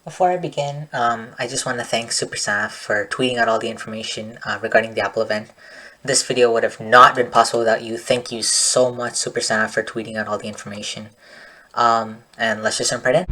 Before I begin, I just want to thank SuperSaf for tweeting out all the information regarding the Apple event. This video would have not been possible without you. Thank you so much, SuperSaf, for tweeting out all the information. And let's just jump right in.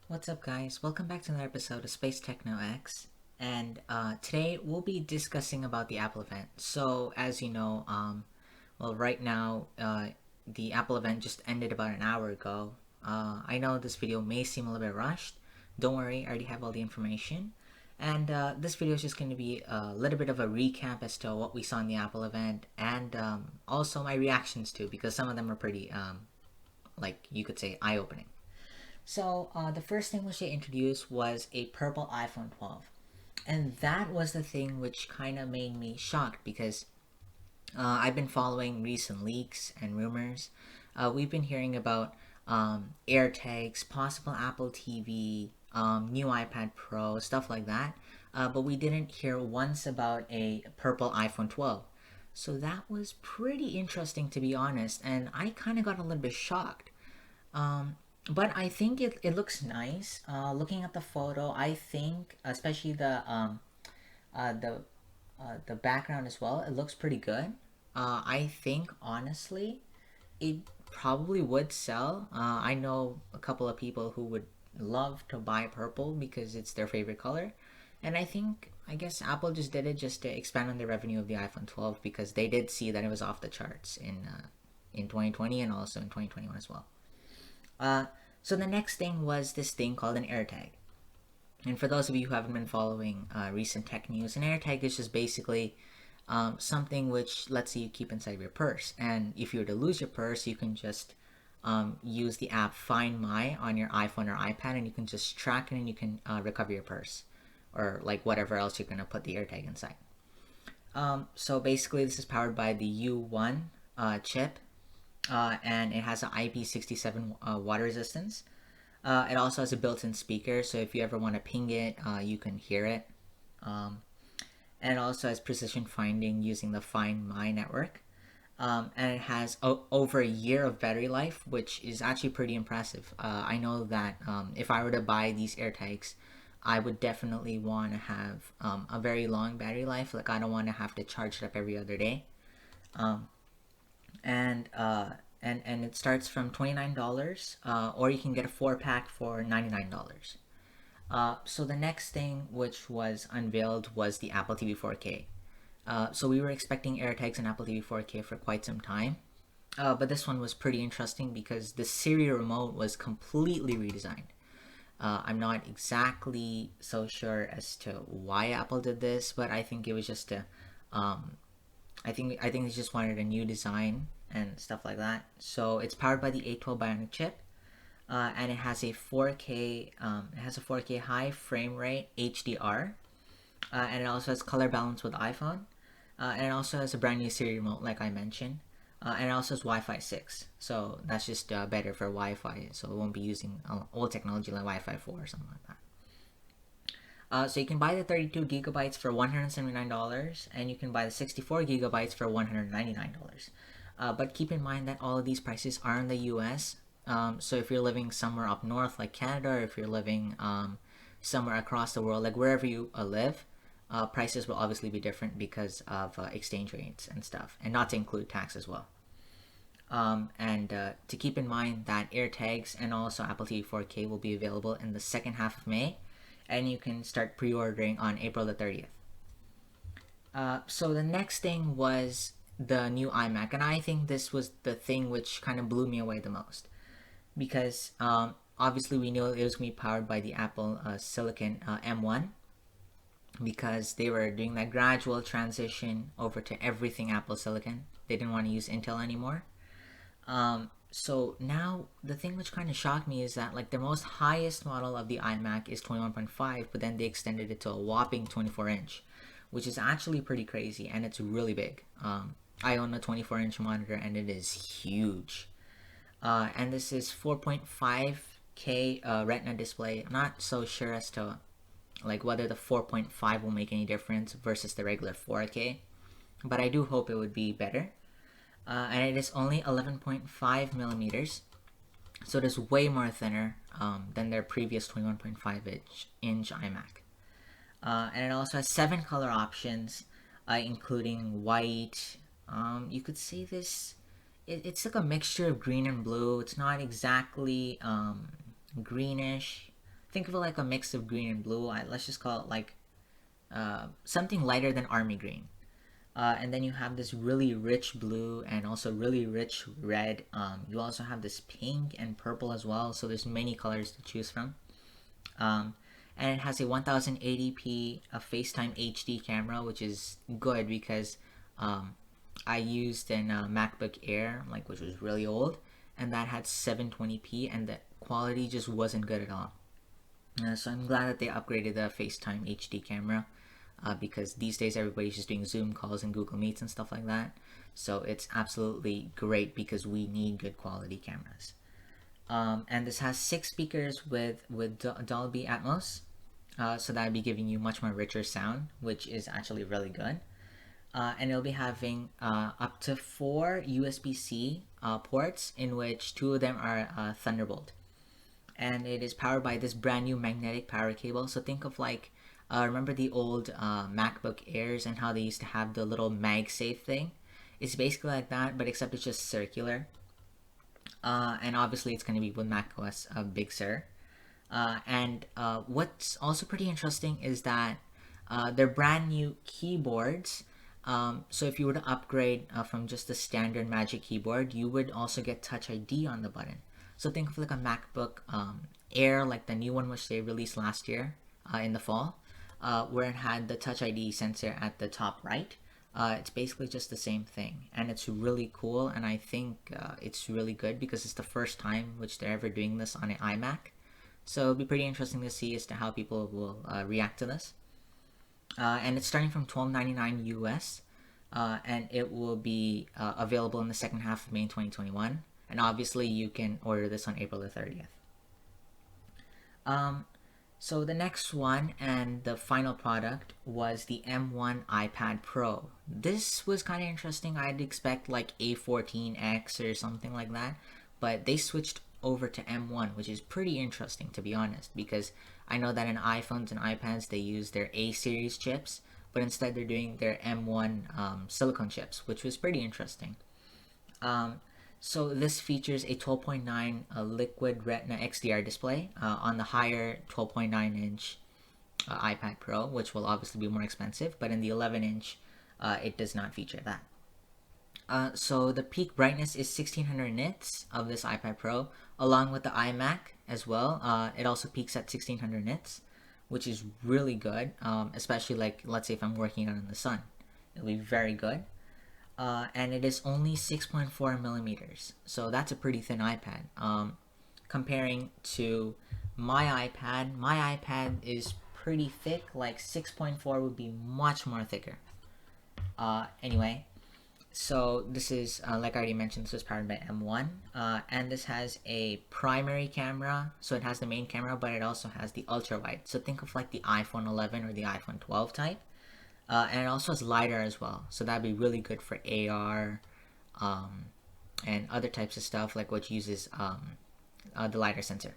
What's up, guys? Welcome back to another episode of Space Techno X. And today we'll be discussing about the Apple event. So, as you know, right now, the Apple event just ended about an hour ago. I know this video may seem a little bit rushed. Don't worry, I already have all the information. And this video is just going to be a little bit of a recap as to what we saw in the Apple event and also my reactions to, because some of them are pretty, like you could say, eye opening. So, the first thing which they introduced was a purple iPhone 12. And that was the thing which kind of made me shocked because I've been following recent leaks and rumors. We've been hearing about AirTags, possible Apple TV, new iPad Pro, stuff like that. But we didn't hear once about a purple iPhone 12. So that was pretty interesting, to be honest, and I kind of got a little bit shocked. But I think it looks nice. Looking at the photo, I think, especially uh, the the background as well, it looks pretty good. I think honestly, it probably would sell. I know a couple of people who would love to buy purple because it's their favorite color, and I guess Apple just did it just to expand on the revenue of the iPhone 12 because they did see that it was off the charts in 2020 and also in 2021 as well. Uh, so the next thing was this thing called an AirTag. And for those of you who haven't been following recent tech news, an AirTag is just basically something which lets you keep inside of your purse. And if you were to lose your purse, you can just use the app Find My on your iPhone or iPad, and you can just track it and you can recover your purse or like whatever else you're gonna put the AirTag inside. So basically, this is powered by the U1 chip, and it has an IP67 water resistance. It also has a built-in speaker, so if you ever want to ping it, you can hear it. Um, and it also has precision finding using the Find My network. And it has over a year of battery life, which is actually pretty impressive. I know that if I were to buy these AirTags, I would definitely want to have a very long battery life. Like I don't want to have to charge it up every other day. Um, and and it starts from $29, or you can get a 4 pack for $99. So the next thing which was unveiled was the Apple TV 4K. So we were expecting AirTags and Apple TV 4K for quite some time, but this one was pretty interesting because the Siri remote was completely redesigned. I'm not exactly so sure as to why Apple did this, but I think it was just a, um, I think they just wanted a new design and stuff like that. So it's powered by the A12 Bionic chip, and it has a 4K high frame rate HDR, and it also has color balance with iPhone, and it also has a brand new Siri remote, like I mentioned, and it also has Wi-Fi 6. So that's just better for Wi-Fi, so it won't be using old technology like Wi-Fi 4 or something like that. So you can buy the 32 gigabytes for $179, and you can buy the 64 gigabytes for $199. But keep in mind that all of these prices are in the US. So if you're living somewhere up north like Canada, or if you're living somewhere across the world, like wherever you live, prices will obviously be different because of exchange rates and stuff, and not to include tax as well. And to keep in mind that AirTags and also Apple TV 4K will be available in the second half of May, and you can start pre-ordering on April the 30th. So the next thing was the new iMac, and I think this was the thing which kind of blew me away the most because obviously we knew it was going to be powered by the Apple Silicon M1 because they were doing that gradual transition over to everything Apple Silicon. They didn't want to use Intel anymore. So now the thing which kind of shocked me is that like the most highest model of the iMac is 21.5, but then they extended it to a whopping 24-inch, which is actually pretty crazy, and it's really big. I own a 24-inch monitor and it is huge. And this is 4.5K Retina display. I'm not so sure as to like whether the 4.5 will make any difference versus the regular 4K, but I do hope it would be better. And it is only 11.5 millimeters, So it is way more thinner than their previous 21.5-inch iMac. And it also has 7 color options, including white. You could see this. It's like a mixture of green and blue. It's not exactly greenish. Think of it like a mix of green and blue. Let's just call it like something lighter than army green. And then you have this really rich blue and also really rich red. You also have this pink and purple as well. So there's many colors to choose from. Um, and it has a 1080p FaceTime HD camera, which is good because I used an MacBook Air, like which was really old, and that had 720p, and the quality just wasn't good at all. So I'm glad that they upgraded the FaceTime HD camera because these days everybody's just doing Zoom calls and Google Meets and stuff like that. So it's absolutely great because we need good quality cameras. And this has 6 speakers with Dolby Atmos, so that'd be giving you much more richer sound, which is actually really good. And it'll be having up to 4 USB-C ports, in which 2 of them are Thunderbolt, and it is powered by this brand new magnetic power cable. So think of like remember the old MacBook Airs and how they used to have the little MagSafe thing? It's basically like that, but except it's just circular. And obviously it's going to be with macOS Big Sur. And what's also pretty interesting is that they're brand new keyboards. So if you were to upgrade from just the standard Magic Keyboard, you would also get Touch ID on the button. So think of like a MacBook Air, like the new one which they released last year in the fall, where it had the Touch ID sensor at the top right. It's basically just the same thing, and it's really cool, and I think it's really good because it's the first time which they're ever doing this on an iMac. So it'll be pretty interesting to see as to how people will react to this. And it's starting from $12.99 US, and it will be available in the second half of May 2021. And obviously, you can order this on April the 30th. So the next one and the final product was the M1 iPad Pro. This was kind of interesting. I'd expect like A14X or something like that, but they switched over to M1, which is pretty interesting to be honest, because I know that in iPhones and iPads they use their A series chips, but instead they're doing their M1 silicone chips, which was pretty interesting. So this features a 12.9 liquid retina XDR display on the higher 12.9-inch iPad Pro, which will obviously be more expensive, but in the 11-inch it does not feature that. So the peak brightness is 1600 nits of this iPad Pro, along with the iMac as well. It also peaks at 1600 nits, which is really good, especially like let's say if I'm working out in the sun. It'll be very good. And it is only 6.4 millimeters, so that's a pretty thin iPad. Comparing to my iPad is pretty thick. Like 6.4 would be much more thicker. Anyway, so this is like I already mentioned, this is powered by M1, and this has a primary camera. So it has the main camera, but it also has the ultra wide. So think of like the iPhone 11 or the iPhone 12 type. And it also has LiDAR as well, so that'd be really good for AR and other types of stuff like what uses the LiDAR sensor.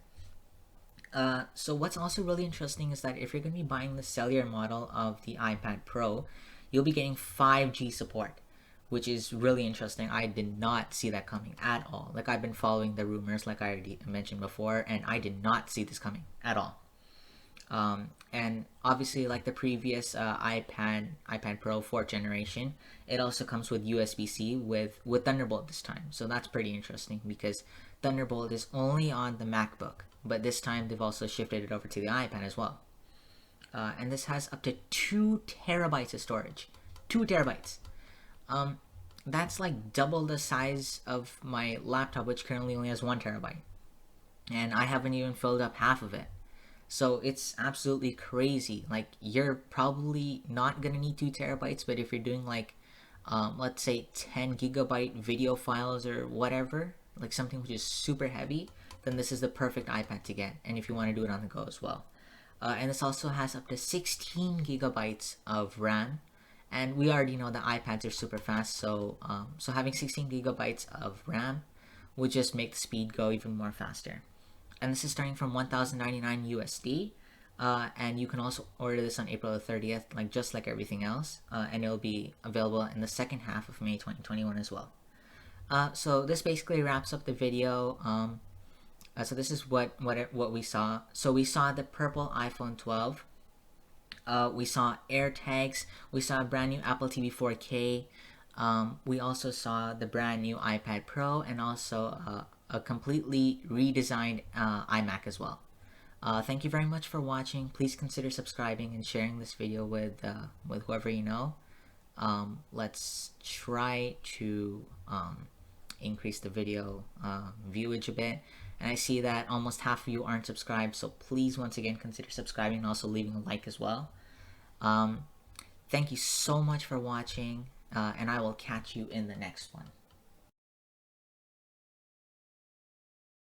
So what's also really interesting is that if you're going to be buying the cellular model of the iPad Pro, you'll be getting 5G support, which is really interesting. I did not see that coming at all. Like I've been following the rumors like I already mentioned before, and I did not see this coming at all. And obviously like the previous iPad Pro 4th generation, it also comes with USB-C with Thunderbolt this time. So that's pretty interesting because Thunderbolt is only on the MacBook, but this time they've also shifted it over to the iPad as well. And this has up to 2 terabytes of storage. 2 terabytes. That's like double the size of my laptop, which currently only has 1 terabyte. And I haven't even filled up half of it. So it's absolutely crazy. Like you're probably not gonna need 2 terabytes, but if you're doing like, let's say 10 gigabyte video files or whatever, like something which is super heavy, then this is the perfect iPad to get. And if you want to do it on the go as well. And this also has up to 16 gigabytes of RAM. And we already know that iPads are super fast, so having 16 gigabytes of RAM would just make the speed go even more faster. And this is starting from 1,099 USD. And you can also order this on April the 30th, like just like everything else, and it'll be available in the second half of May 2021 as well. So this basically wraps up the video. So this is what we saw. So we saw the purple iPhone 12. We saw AirTags. We saw a brand new Apple TV 4K. We also saw the brand new iPad Pro, and also a completely redesigned iMac as well. Thank you very much for watching. Please consider subscribing and sharing this video with whoever you know. Let's try to increase the video viewage a bit. And I see that almost half of you aren't subscribed, so please once again consider subscribing and also leaving a like as well. Thank you so much for watching, and I will catch you in the next one.